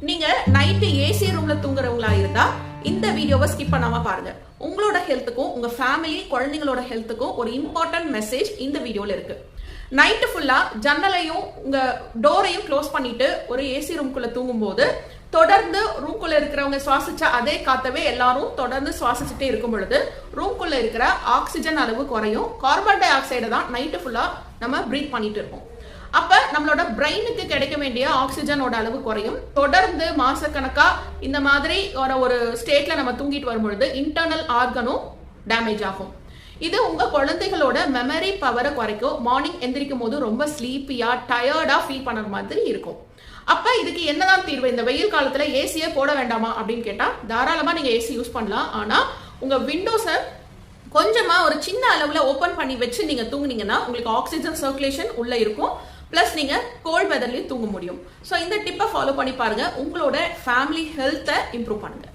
நீங்க night AC ரூம்ல தூங்குறவங்களா இருந்தா இந்த வீடியோவை ஸ்கிப் பண்ணாம பாருங்க. உங்களோட ஹெல்த்துக்கும் உங்க ஃபேமிலி குழந்தைங்களோட ஹெல்த்துக்கும் ஒரு இம்பார்ட்டன்ட் மெசேஜ் இந்த வீடியோல இருக்கு. நைட்டு ஃபுல்லா ஜன்னலையும் உங்க டோரையும் க்ளோஸ் பண்ணிட்டு ஒரு ஏசி ரூம்குள்ள தூங்கும் போது தொடர்ந்து ரூம்குள்ள இருக்கிறவங்க சுவாசிச்ச அதே காத்தவே எல்லாரும் தொடர்ந்து சுவாசிச்சுட்டே இருக்கும் பொழுது ரூம்குள்ள இருக்கிற ஆக்சிஜன் அளவு குறையும். கார்பன் டை ஆக்சைடை தான் நைட்டு ஃபுல்லா நம்ம பிரீத் பண்ணிட்டு இருப்போம். அப்ப நம்மளோட பிரெயினுக்கு கிடைக்க வேண்டிய ஆக்சிஜனோட அளவு குறையும். தொடர்ந்து மாசக்கணக்கா இந்த மாதிரி ஒரு ஸ்டேட்ல நம்ம தூங்கிட்டு வரும்பொழுது இன்டர்னல் ஆர்கனும் டேமேஜ் ஆகும். இது உங்க குழந்தைகளோட மெமரி பவரை குறைக்கும். மார்னிங் எந்திரிக்கும் போது ரொம்ப ஸ்லீப்பியா டயர்டா ஃபீல் பண்ண மாதிரி இருக்கும். அப்ப இதுக்கு என்னதான் தீர்வு? இந்த வெயில் காலத்துல ஏசியை போட வேண்டாமா அப்படின்னு கேட்டா தாராளமா நீங்க ஏசி யூஸ் பண்ணலாம். ஆனா உங்க விண்டோஸை கொஞ்சமா ஒரு சின்ன அளவுல ஓபன் பண்ணி வச்சு நீங்க தூங்குனீங்கன்னா உங்களுக்கு ஆக்சிஜன் சர்க்குலேஷன் உள்ள இருக்கும். பிளஸ் நீங்க கோல்ட் வெதர்லயும் தூங்க முடியும். ஸோ இந்த டிப்பை ஃபாலோ பண்ணி பாருங்க. உங்களோட ஃபேமிலி ஹெல்த்தை இம்ப்ரூவ் பண்ணுங்க.